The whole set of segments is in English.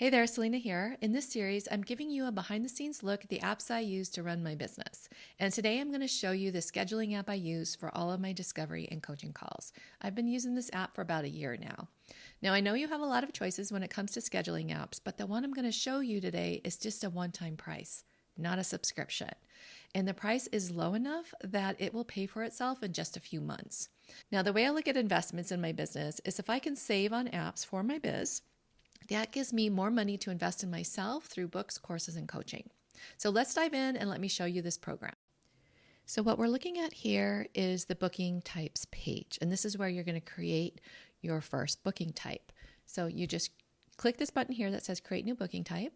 Hey there, Selena here. In this series, I'm giving you a behind the scenes look at the apps I use to run my business. And today I'm going to show you the scheduling app I use for all of my discovery and coaching calls. I've been using this app for about a year now. Now, I know you have a lot of choices when it comes to scheduling apps, but the one I'm going to show you today is just a one-time price, not a subscription. And the price is low enough that it will pay for itself in just a few months. Now, the way I look at investments in my business is if I can save on apps for my biz, that gives me more money to invest in myself through books, courses, and coaching. So let's dive in and let me show you this program. So what we're looking at here is the booking types page, and this is where you're going to create your first booking type. So you just click this button here that says create new booking type.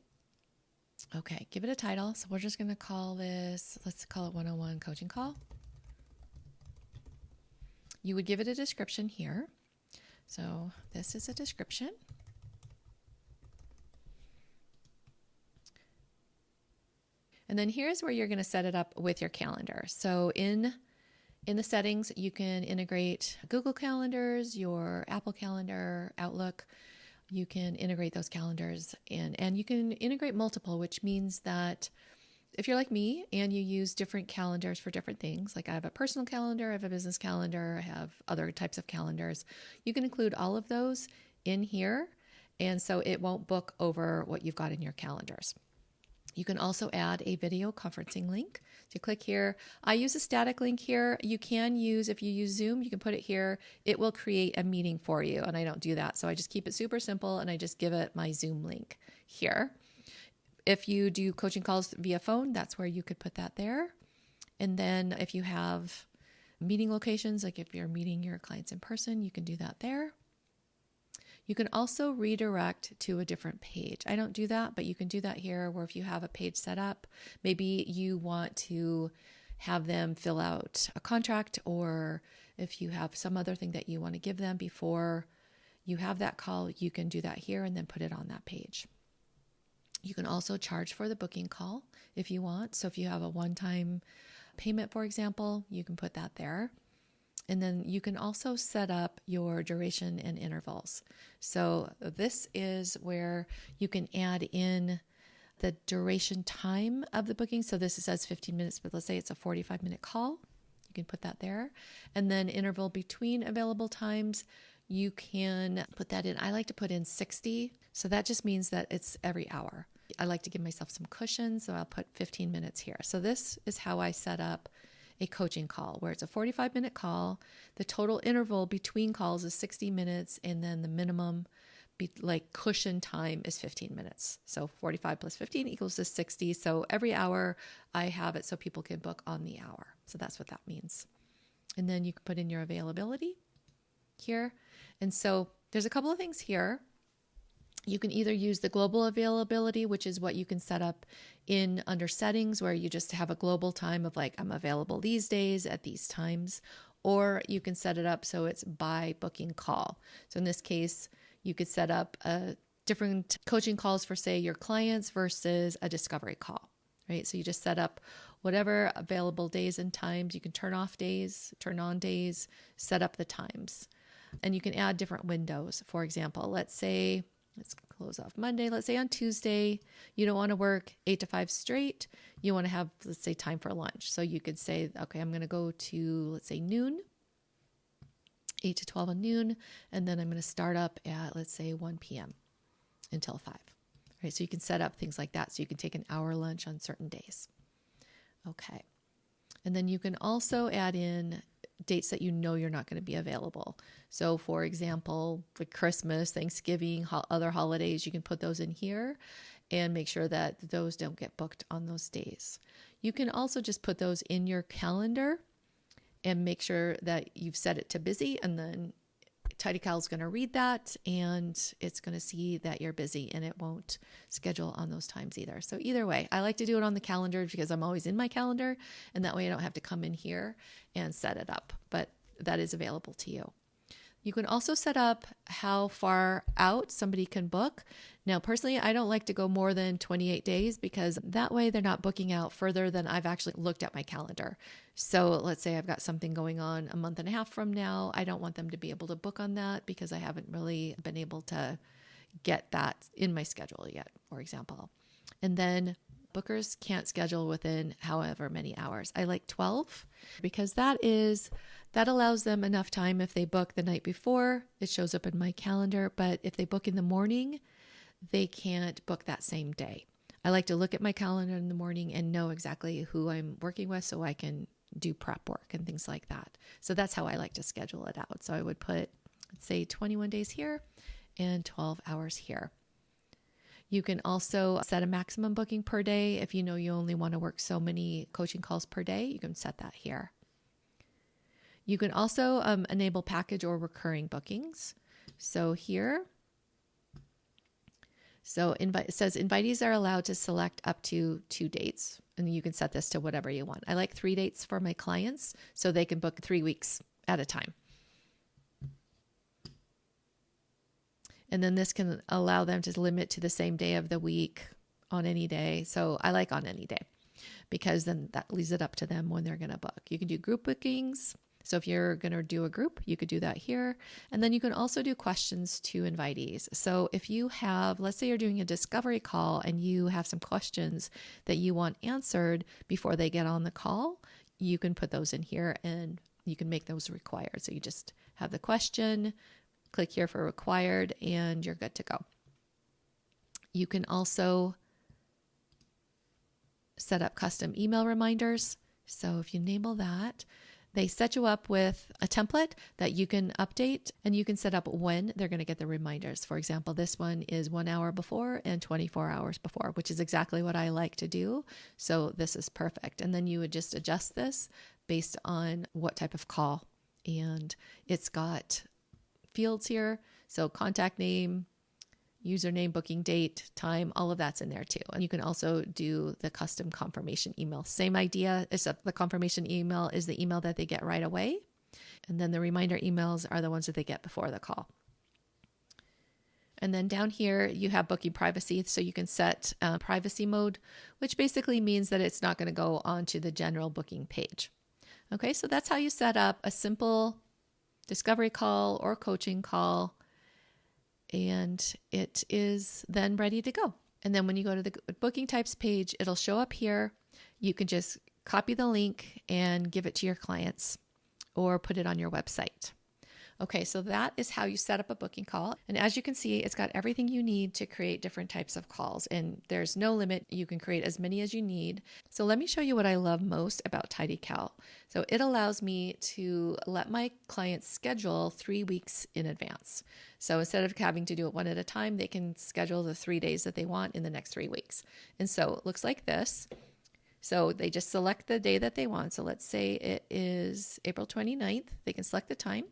Okay, give it a title. So we're just going to call this, let's call it 101 coaching call. You would give it a description here. So this is a description. And then here's where you're going to set it up with your calendar. So in the settings, you can integrate Google Calendars, your Apple Calendar, Outlook. You can integrate those calendars in, and you can integrate multiple, which means that if you're like me and you use different calendars for different things, like I have a personal calendar, I have a business calendar, I have other types of calendars, you can include all of those in here. And so it won't book over what you've got in your calendars. You can also add a video conferencing link. So you click here. I use a static link here. You can use, if you use Zoom, you can put it here. It will create a meeting for you, and I don't do that. So I just keep it super simple, and I just give it my Zoom link here. If you do coaching calls via phone, that's where you could put that there. And then if you have meeting locations, like if you're meeting your clients in person, you can do that there. You can also redirect to a different page. I don't do that, but you can do that here where if you have a page set up, maybe you want to have them fill out a contract, or if you have some other thing that you want to give them before you have that call, you can do that here and then put it on that page. You can also charge for the booking call if you want. So if you have a one-time payment, for example, you can put that there. And then you can also set up your duration and intervals. So this is where you can add in the duration time of the booking. So this says 15 minutes, but let's say it's a 45-minute call. You can put that there. And then interval between available times, you can put that in. I like to put in 60. So that just means that it's every hour. I like to give myself some cushion, so I'll put 15 minutes here. So this is how I set up a coaching call, where it's a 45-minute call. The total interval between calls is 60 minutes, and then the minimum cushion time is 15 minutes. So 45 plus 15 equals to 60. So every hour I have it so people can book on the hour. So that's what that means. And then you can put in your availability here. And so there's a couple of things here. You can either use the global availability, which is what you can set up in under settings, where you just have a global time of like, I'm available these days at these times, or you can set it up so it's by booking call. So in this case, you could set up different coaching calls for, say, your clients versus a discovery call, right? So you just set up whatever available days and times. You can turn off days, turn on days, set up the times. And you can add different windows. For example, let's close off Monday. Let's say on Tuesday, you don't want to work 8 to 5 straight. You want to have, let's say, time for lunch. So you could say, okay, I'm going to go to, let's say, noon, 8 to 12 on noon. And then I'm going to start up at, let's say, 1 p.m. until 5. Right? So you can set up things like that. So you can take an hour lunch on certain days. Okay. And then you can also add in dates that you know you're not going to be available. So for example, for Christmas, Thanksgiving, other holidays, you can put those in here and make sure that those don't get booked on those days. You can also just put those in your calendar and make sure that you've set it to busy, and then TidyCal is going to read that and it's going to see that you're busy, and it won't schedule on those times either. So either way, I like to do it on the calendar because I'm always in my calendar, and that way I don't have to come in here and set it up, but that is available to you. You can also set up how far out somebody can book. Now, personally, I don't like to go more than 28 days because that way they're not booking out further than I've actually looked at my calendar. So let's say I've got something going on a month and a half from now. I don't want them to be able to book on that because I haven't really been able to get that in my schedule yet, for example. And then bookers can't schedule within however many hours. I like 12 because that allows them enough time. If they book the night before, it shows up in my calendar. But if they book in the morning, they can't book that same day. I like to look at my calendar in the morning and know exactly who I'm working with so I can do prep work and things like that. So that's how I like to schedule it out. So I would put, let's say, 21 days here and 12 hours here. You can also set a maximum booking per day. If you know you only want to work so many coaching calls per day, you can set that here. You can also enable package or recurring bookings. So here, it says invitees are allowed to select up to 2 dates, and you can set this to whatever you want. I like 3 dates for my clients so they can book 3 weeks at a time. And then this can allow them to limit to the same day of the week on any day. So I like on any day because then that leaves it up to them when they're going to book. You can do group bookings. So if you're going to do a group, you could do that here. And then you can also do questions to invitees. So if you have, let's say you're doing a discovery call and you have some questions that you want answered before they get on the call, you can put those in here and you can make those required. So you just have the question, click here for required, and you're good to go. You can also set up custom email reminders. So if you enable that, they set you up with a template that you can update, and you can set up when they're going to get the reminders. For example, this one is 1 hour before and 24 hours before, which is exactly what I like to do. So this is perfect. And then you would just adjust this based on what type of call. And it's got fields here. So contact name, username, booking date, time, all of that's in there too. And you can also do the custom confirmation email. Same idea, except the confirmation email is the email that they get right away. And then the reminder emails are the ones that they get before the call. And then down here, you have booking privacy. So you can set privacy mode, which basically means that it's not going to go onto the general booking page. Okay, so that's how you set up a simple discovery call or coaching call, and it is then ready to go. And then when you go to the booking types page, it'll show up here. You can just copy the link and give it to your clients or put it on your website. Okay, so that is how you set up a booking call. And as you can see, it's got everything you need to create different types of calls, and there's no limit. You can create as many as you need. So let me show you what I love most about TidyCal. So it allows me to let my clients schedule 3 weeks in advance. So instead of having to do it one at a time, they can schedule the 3 days that they want in the next 3 weeks. And so it looks like this. So they just select the day that they want. So let's say it is April 29th. They can select the time.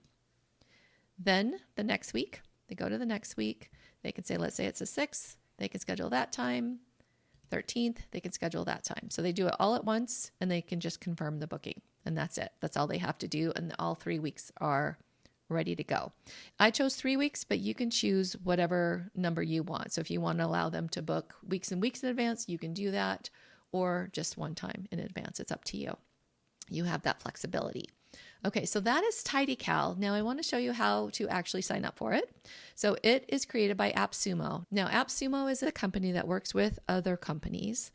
Then the next week, they go to the next week. They can say, let's say it's the 6th. They can schedule that time. 13th, they can schedule that time. So they do it all at once, and they can just confirm the booking. And that's it. That's all they have to do. And all 3 weeks are ready to go. I chose 3 weeks, but you can choose whatever number you want. So if you want to allow them to book weeks and weeks in advance, you can do that, or just one time in advance. It's up to you. You have that flexibility. Okay, so that is TidyCal. Now I want to show you how to actually sign up for it. So it is created by AppSumo. Now AppSumo is a company that works with other companies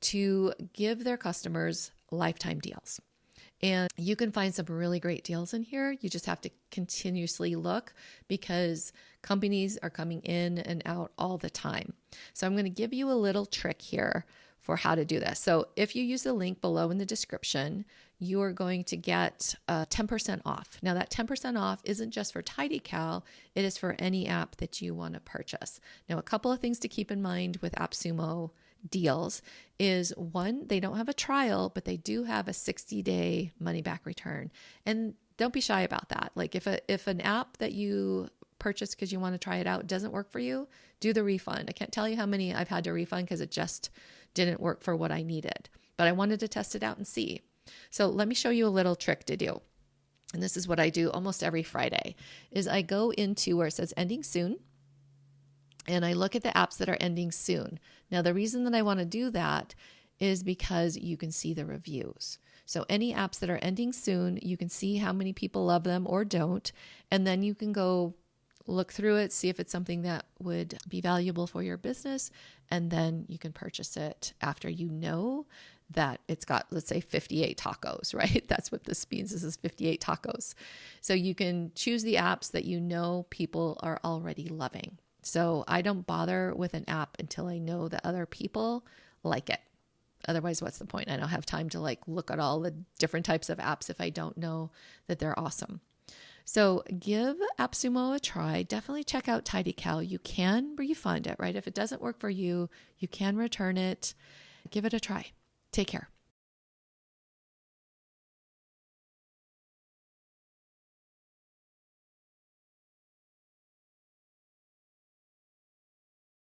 to give their customers lifetime deals. And you can find some really great deals in here. You just have to continuously look because companies are coming in and out all the time. So I'm going to give you a little trick here for how to do this. So if you use the link below in the description, you are going to get 10% off. Now that 10% off isn't just for TidyCal, it is for any app that you want to purchase. Now a couple of things to keep in mind with AppSumo deals is one, they don't have a trial, but they do have a 60-day money back return. And don't be shy about that. Like if an app that you purchase because you want to try it out doesn't work for you, do the refund. I can't tell you how many I've had to refund because it just didn't work for what I needed, but I wanted to test it out and see. So let me show you a little trick to do. And this is what I do almost every Friday is I go into where it says ending soon and I look at the apps that are ending soon. Now, the reason that I want to do that is because you can see the reviews. So any apps that are ending soon, you can see how many people love them or don't. And then you can go look through it, see if it's something that would be valuable for your business, and then you can purchase it after you know that it's got, let's say, 58 tacos, right? That's what this means. This is 58 tacos. So you can choose the apps that you know people are already loving. So I don't bother with an app until I know that other people like it. Otherwise, what's the point? I don't have time to like look at all the different types of apps if I don't know that they're awesome. So give AppSumo a try. Definitely check out TidyCal. You can refund it, right? If it doesn't work for you, you can return it. Give it a try. Take care.